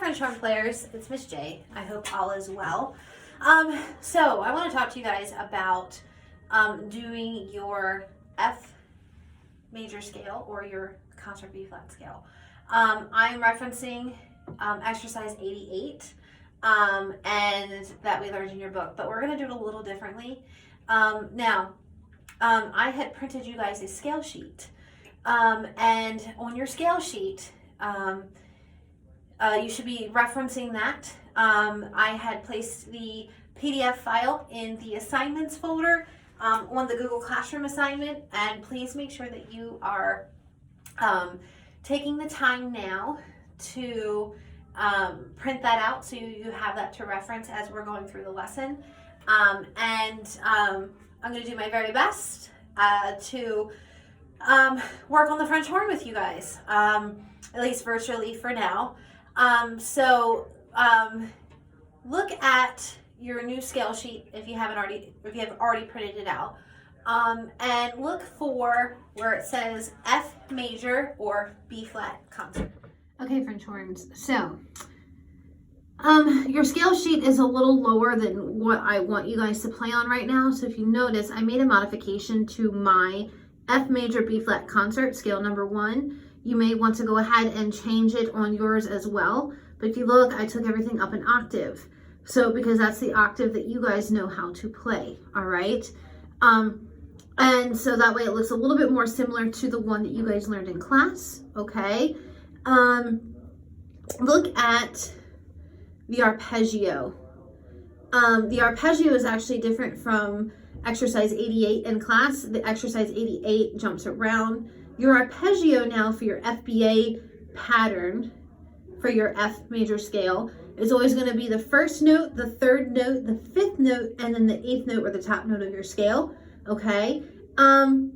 French horn players, it's Miss J. I hope all is well. So I want to talk to you guys about doing your F major scale or your concert B flat scale. I'm referencing exercise 88 and that we learned in your book, but we're going to do it a little differently. Now, I had printed you guys a scale sheet, and on your scale sheet, you should be referencing that. I had placed the PDF file in the assignments folder on the Google Classroom assignment, and please make sure that you are taking the time now to print that out so you have that to reference as we're going through the lesson. I'm going to do my very best to work on the French horn with you guys, at least virtually for now. Look at your new scale sheet if you have already printed it out, and look for where it says F major or B flat concert. Okay, French horns. So, your scale sheet is a little lower than what I want you guys to play on right now. So if you notice, I made a modification to my F major B flat concert scale number 1. You may want to go ahead and change it on yours as well. But if you look, I took everything up an octave. So because that's the octave that you guys know how to play, all right? And so that way it looks a little bit more similar to the one that you guys learned in class, okay? Look at the arpeggio. The arpeggio is actually different from exercise 88 in class. The exercise 88 jumps around. Your arpeggio now for your FBA pattern for your F major scale is always going to be the first note, the third note, the fifth note, and then the 8th note or the top note of your scale, okay? And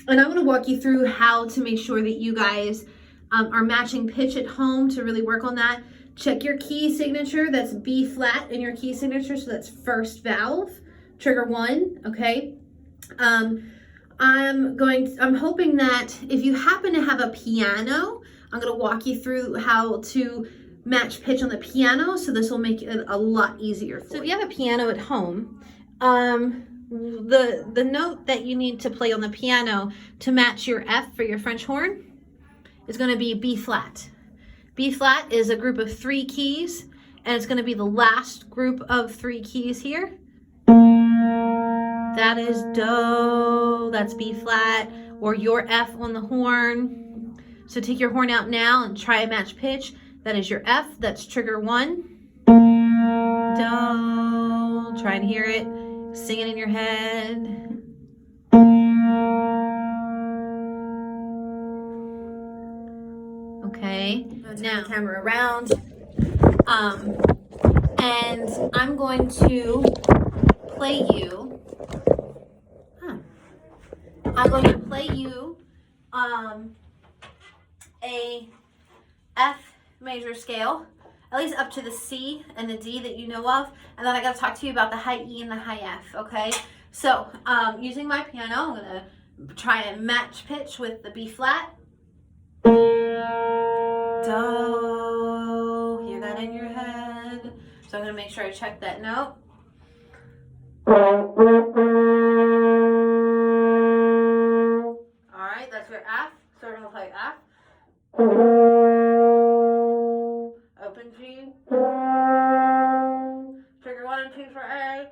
I'm going to walk you through how to make sure that you guys are matching pitch at home to really work on that. Check your key signature, that's B flat in your key signature, so that's first valve, trigger 1, okay? I'm hoping that if you happen to have a piano, I'm going to walk you through how to match pitch on the piano, so this will make it a lot easier for you. So if you have a piano at home, the note that you need to play on the piano to match your F for your French horn is going to be B flat. B flat is a group of 3 keys, and it's going to be the last group of 3 keys here. That is Do, that's B flat, or your F on the horn. So take your horn out now and try and match pitch. That is your F, that's trigger 1. Do, try and hear it, sing it in your head. Okay, now camera around, and I'm going to play you, a F major scale, at least up to the C and the D that you know of, and then I got to talk to you about the high E and the high F, okay? So, using my piano, I'm going to try and match pitch with the B flat. Do, hear that in your head. So I'm going to make sure I check that note. Alright, that's your F. So we're going to play F. Open G. Trigger 1 and 2 for A.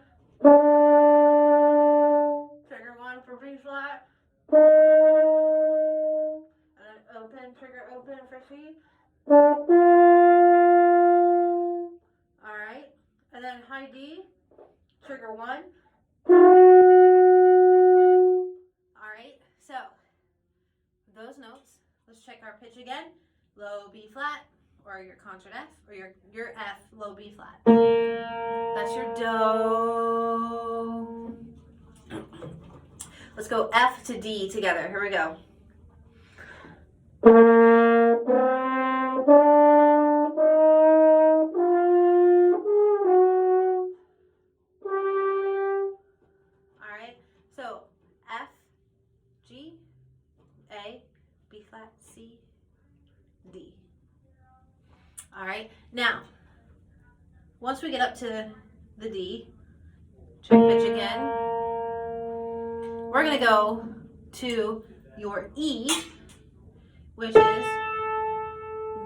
Trigger 1 for B flat. And then open, trigger open for C. Alright, and then high D, trigger 1. Alright, so those notes, let's check our pitch again. Low B flat, or your concert F, or your F, low B flat. That's your Do. Let's go F to D together. Here we go. Alright, so F, G, A, B flat, C, D. All right, now, once we get up to the D, check pitch again, we're gonna go to your E, which is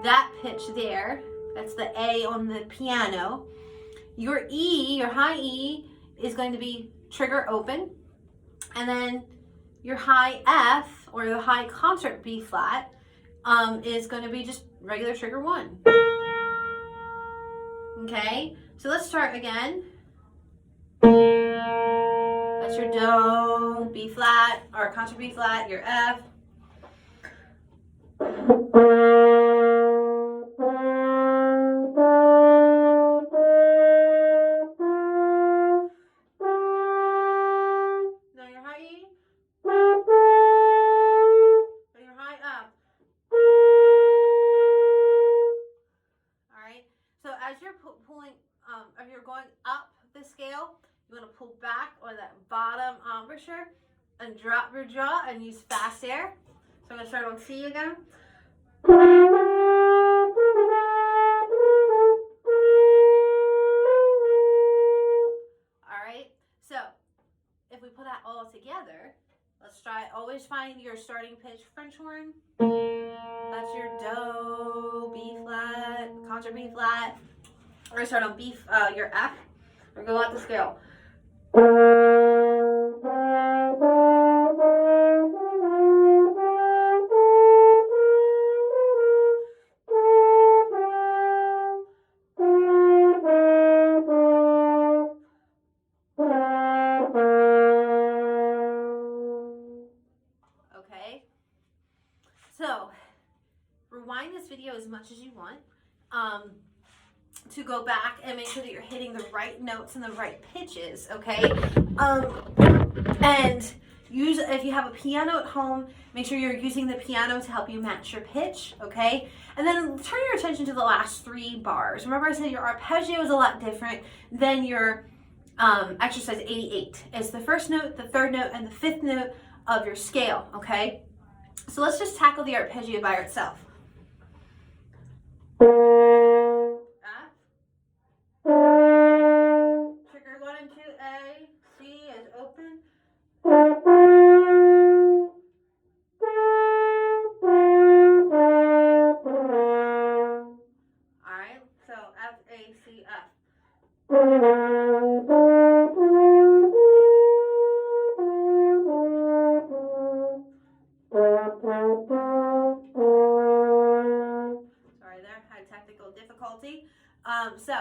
that pitch there. That's the A on the piano. Your E, your high E, is going to be trigger open. And then your high F, or your high concert B flat, is going to be just regular trigger 1. Okay, so let's start again. That's your Do, B flat, or concert B flat, your F. If you're going up the scale, you want to pull back on that bottom embouchure and drop your jaw and use fast air. So I'm going to start on C again. Alright, so if we put that all together, let's try, always find your starting pitch French horn. That's your Do, B flat, concert B flat. We're going to start on B, your F. We're going to go out the scale. Okay. So, rewind this video as much as you want. To go back and make sure that you're hitting the right notes and the right pitches, okay? And use, if you have a piano at home, make sure you're using the piano to help you match your pitch, okay? And then turn your attention to the last 3 bars. Remember I said your arpeggio is a lot different than your exercise 88. It's the first note, the third note, and the 5th note of your scale, okay? So let's just tackle the arpeggio by itself. Trigger 1 and 2, A, C is open. Alright, so F, A, C, F. Sorry there, had technical difficulty. So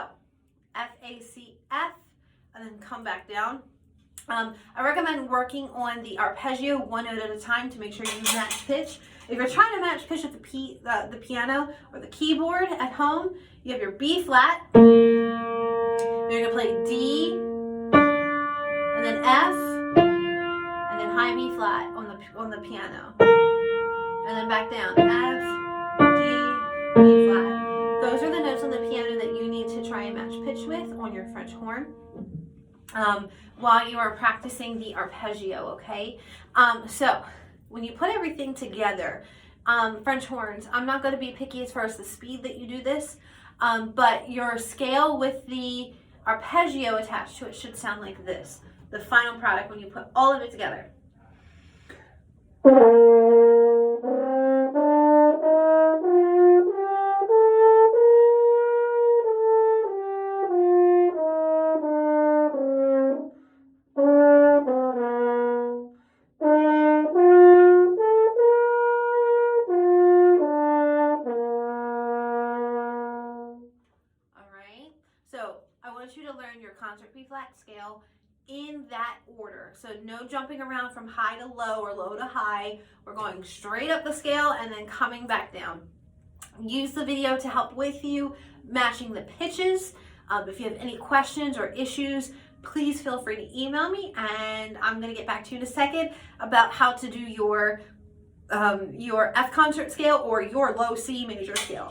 F, A, C, F, and then come back down. I recommend working on the arpeggio 1 note at a time to make sure you match pitch. If you're trying to match pitch with the piano or the keyboard at home, you have your B flat. You're going to play D, and then F, and then high B flat on the piano. And then back down. F, D, B flat. Those are the notes on the piano that you need to try and match pitch with on your French horn while you are practicing the arpeggio, okay? So when you put everything together, French horns, I'm not going to be picky as far as the speed that you do this, but your scale with the arpeggio attached to it should sound like this, the final product when you put all of it together. So I want you to learn your concert B flat scale in that order. So no jumping around from high to low or low to high. We're going straight up the scale and then coming back down. Use the video to help with you matching the pitches. If you have any questions or issues, please feel free to email me, and I'm going to get back to you in a second about how to do your F concert scale or your low C major scale.